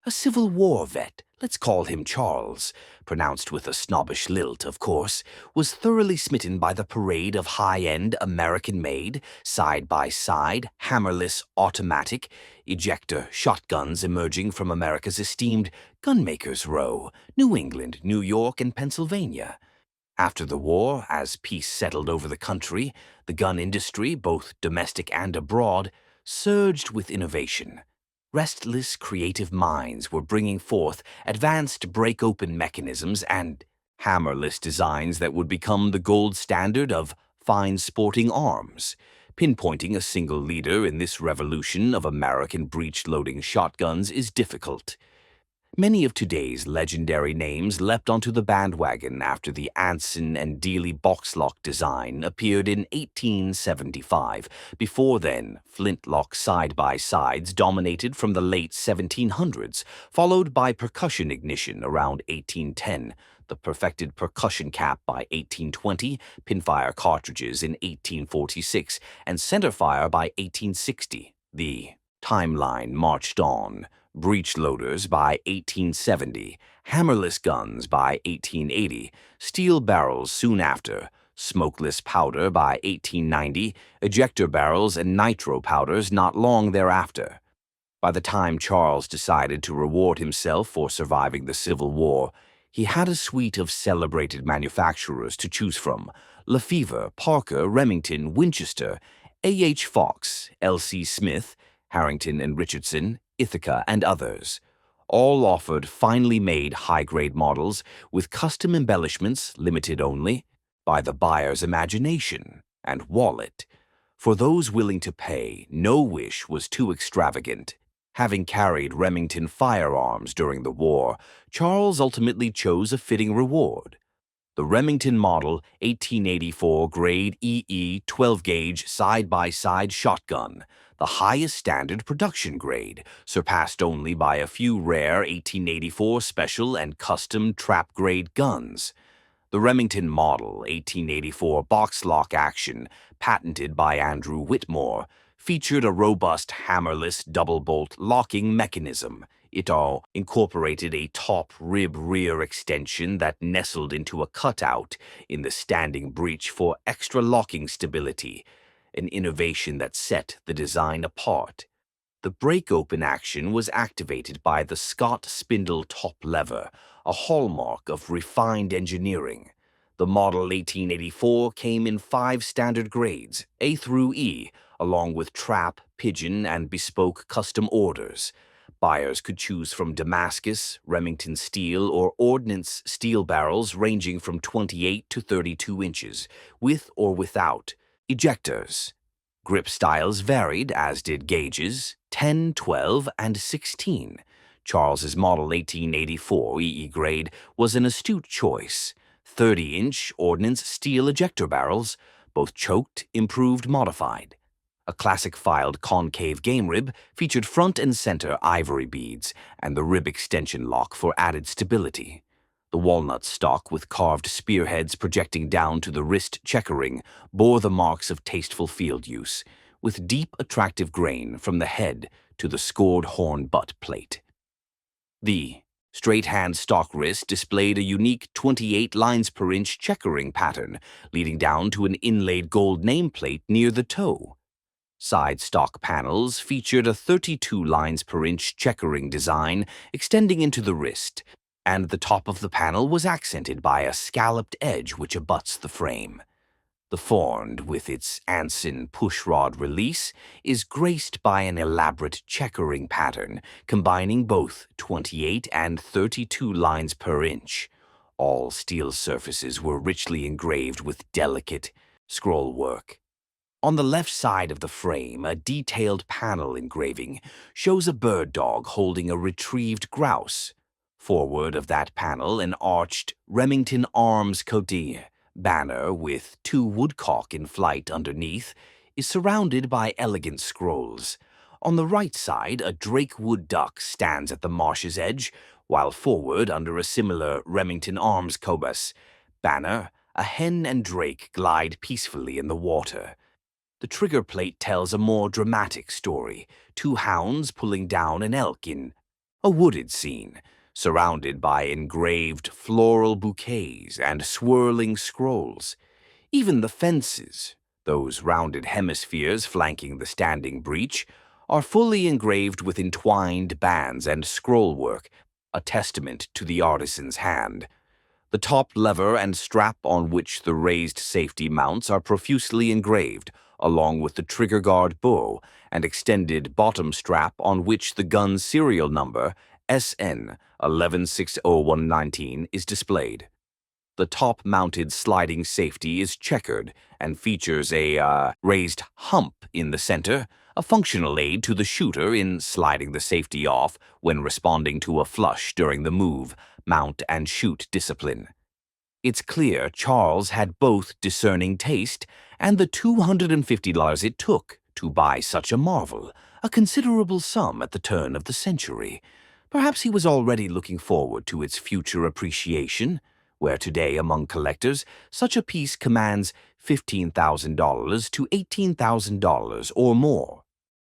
A Civil War vet, let's call him Charles, pronounced with a snobbish lilt, of course, was thoroughly smitten by the parade of high-end American-made, side-by-side, hammerless, automatic, ejector shotguns emerging from America's esteemed gunmakers' row, New England, New York, and Pennsylvania. After the war, as peace settled over the country, the gun industry, both domestic and abroad, surged with innovation. Restless, creative minds were bringing forth advanced break-open mechanisms and hammerless designs that would become the gold standard of fine sporting arms. Pinpointing a single leader in this revolution of American breech-loading shotguns is difficult. Many of today's legendary names leapt onto the bandwagon after the Anson and Dealey boxlock design appeared in 1875. Before then, flintlock side-by-sides dominated from the late 1700s, followed by percussion ignition around 1810, the perfected percussion cap by 1820, pinfire cartridges in 1846, and centerfire by 1860. The timeline marched on. Breech loaders by 1870, hammerless guns by 1880, steel barrels soon after, smokeless powder by 1890, ejector barrels and nitro powders not long thereafter. By the time Charles decided to reward himself for surviving the Civil War, he had a suite of celebrated manufacturers to choose from: Lefevre, Parker, Remington, Winchester, A.H. Fox, L.C. Smith, Harrington and Richardson, Ithaca, and others. All offered finely made high-grade models with custom embellishments limited only by the buyer's imagination and wallet. For those willing to pay, no wish was too extravagant. Having carried Remington firearms during the war, Charles ultimately chose a fitting reward. The Remington Model 1884 grade EE 12-gauge side-by-side shotgun, the highest standard production grade, surpassed only by a few rare 1884 special and custom trap-grade guns. The Remington Model 1884 box-lock action, patented by Andrew Whitmore, featured a robust hammerless double-bolt locking mechanism. It all incorporated a top rib rear extension that nestled into a cutout in the standing breech for extra locking stability, an innovation that set the design apart. The break-open action was activated by the Scott spindle top lever, a hallmark of refined engineering. The Model 1884 came in 5 standard grades, A through E, along with trap, pigeon, and bespoke custom orders. Buyers could choose from Damascus, Remington steel, or ordnance steel barrels ranging from 28 to 32 inches, with or without ejectors. Grip styles varied, as did gauges, 10, 12, and 16. Charles's Model 1884 EE grade was an astute choice. 30-inch ordnance steel ejector barrels, both choked, improved, modified. A classic filed concave game rib featured front and center ivory beads and the rib extension lock for added stability. The walnut stock with carved spearheads projecting down to the wrist checkering bore the marks of tasteful field use, with deep, attractive grain from the head to the scored horn butt plate. The straight-hand stock wrist displayed a unique 28 lines per inch checkering pattern, leading down to an inlaid gold nameplate near the toe. Side stock panels featured a 32 lines per inch checkering design extending into the wrist, and the top of the panel was accented by a scalloped edge which abuts the frame. The Ford, with its Anson pushrod release, is graced by an elaborate checkering pattern combining both 28 and 32 lines per inch. All steel surfaces were richly engraved with delicate scroll work. On the left side of the frame, a detailed panel engraving shows a bird dog holding a retrieved grouse. Forward of that panel, an arched Remington Arms Codille banner with 2 woodcock in flight underneath is surrounded by elegant scrolls. On the right side, a drake wood duck stands at the marsh's edge, while forward, under a similar Remington Arms Cobus banner, a hen and drake glide peacefully in the water. The trigger plate tells a more dramatic story: 2 hounds pulling down an elk in A wooded scene, surrounded by engraved floral bouquets and swirling scrolls. Even the fences, those rounded hemispheres flanking the standing breech, are fully engraved with entwined bands and scrollwork, a testament to the artisan's hand. The top lever and strap on which the raised safety mounts are profusely engraved, along with the trigger guard bow and extended bottom strap on which the gun's serial number, SN 1160119, is displayed. The top-mounted sliding safety is checkered and features a raised hump in the center, a functional aid to the shooter in sliding the safety off when responding to a flush during the move, mount, and shoot discipline. It's clear Charles had both discerning taste and the $250 it took to buy such a marvel, a considerable sum at the turn of the century. Perhaps he was already looking forward to its future appreciation, where today among collectors such a piece commands $15,000 to $18,000 or more.